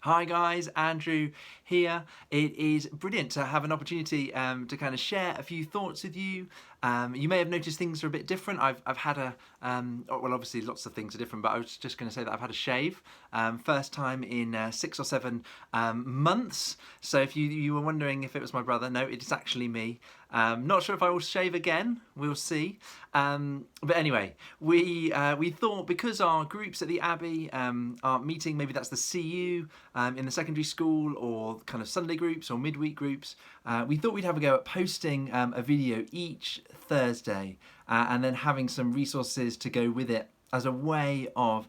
Hi guys, Andrew here. It is brilliant to have an opportunity to kind of share a few thoughts with you. You may have noticed things are a bit different. I've had well, obviously lots of things are different, but I was just going to say that I've had a shave. First time in 6 or 7 months. So if you were wondering if it was my brother, no, it's actually me. Not sure if I will shave again. We'll see. But anyway, we thought because our groups at the Abbey are meeting, maybe that's the CU in the secondary school or kind of Sunday groups or midweek groups, we thought we'd have a go at posting a video each Thursday and then having some resources to go with it as a way of,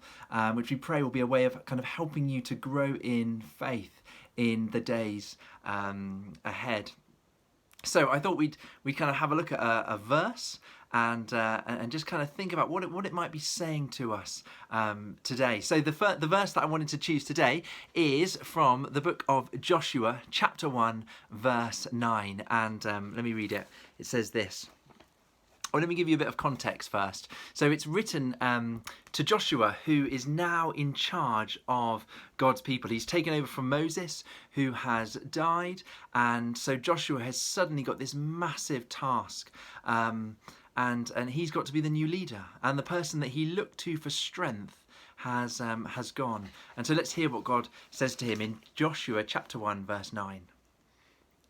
which we pray will be a way of kind of helping you to grow in faith in the days ahead. So I thought we'd kind of have a look at a verse and just kind of think about what it might be saying to us today. So the verse that I wanted to choose today is from the book of Joshua, chapter 1, verse 9. And let me read it. It says this. Well, let me give you a bit of context first. So it's written to Joshua, who is now in charge of God's people. He's taken over from Moses, who has died. And so Joshua has suddenly got this massive task. And he's got to be the new leader. And the person that he looked to for strength has gone. And so let's hear what God says to him in Joshua chapter 1, verse 9.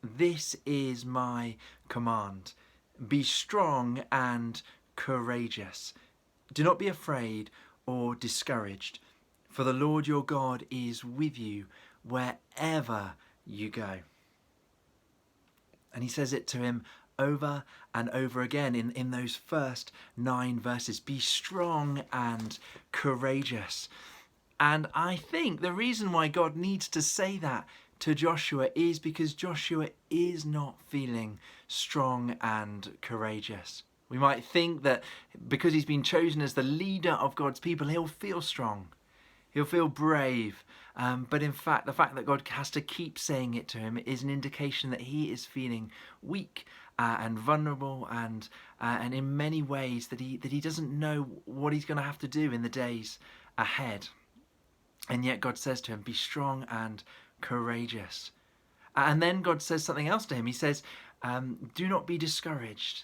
This is my command. Be strong and courageous. Do not be afraid or discouraged, for the Lord your God is with you wherever you go. And he says it to him over and over again in those first 9 verses. Be strong and courageous. And I think the reason why God needs to say that to Joshua is because Joshua is not feeling strong and courageous. We might think that because he's been chosen as the leader of God's people, he'll feel strong, he'll feel brave. But in fact, the fact that God has to keep saying it to him is an indication that he is feeling weak and vulnerable, and in many ways that he doesn't know what he's going to have to do in the days ahead. And yet God says to him, be strong and courageous. And then God says something else to him. He says, do not be discouraged.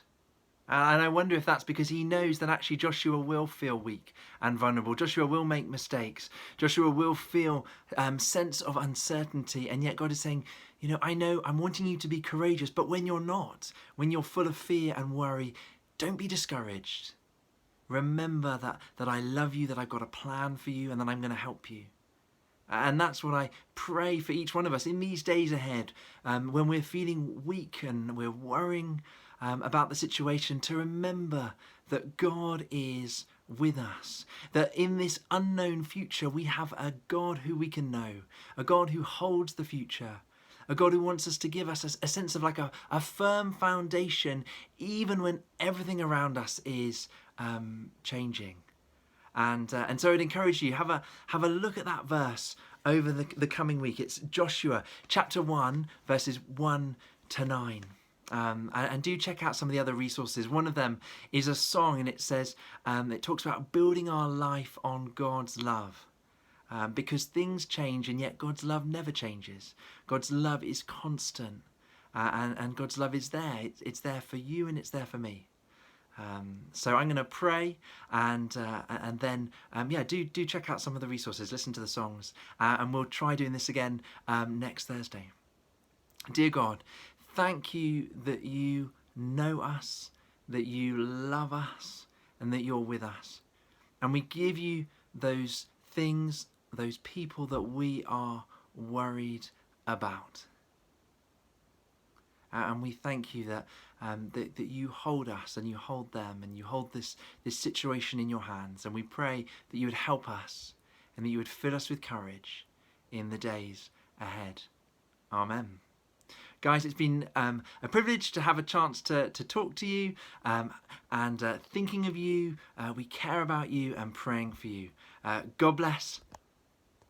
And I wonder if that's because he knows that actually Joshua will feel weak and vulnerable. Joshua will make mistakes. Joshua will feel sense of uncertainty. And yet God is saying, I know I'm wanting you to be courageous, but when you're not, when you're full of fear and worry, don't be discouraged. Remember that I love you, that I've got a plan for you, and that I'm going to help you. And that's what I pray for each one of us in these days ahead, when we're feeling weak and we're worrying about the situation, to remember that God is with us, that in this unknown future we have a God who we can know, a God who holds the future, a God who wants us to give us a sense of like a firm foundation even when everything around us is changing. And so I'd encourage you, have a look at that verse over the coming week. It's Joshua chapter 1, verses 1 to 9. And do check out some of the other resources. One of them is a song, and it says, it talks about building our life on God's love. Because things change, and yet God's love never changes. God's love is constant, and God's love is there. It's there for you, and it's there for me. So I'm going to pray, and then do check out some of the resources, listen to the songs, and we'll try doing this again next Thursday. Dear God, thank you that you know us, that you love us, and that you're with us. And we give you those things, those people that we are worried about. And we thank you that you hold us and you hold them and you hold this situation in your hands. And we pray that you would help us and that you would fill us with courage in the days ahead. Amen. Guys, it's been a privilege to have a chance to talk to you and thinking of you. We care about you and praying for you. God bless.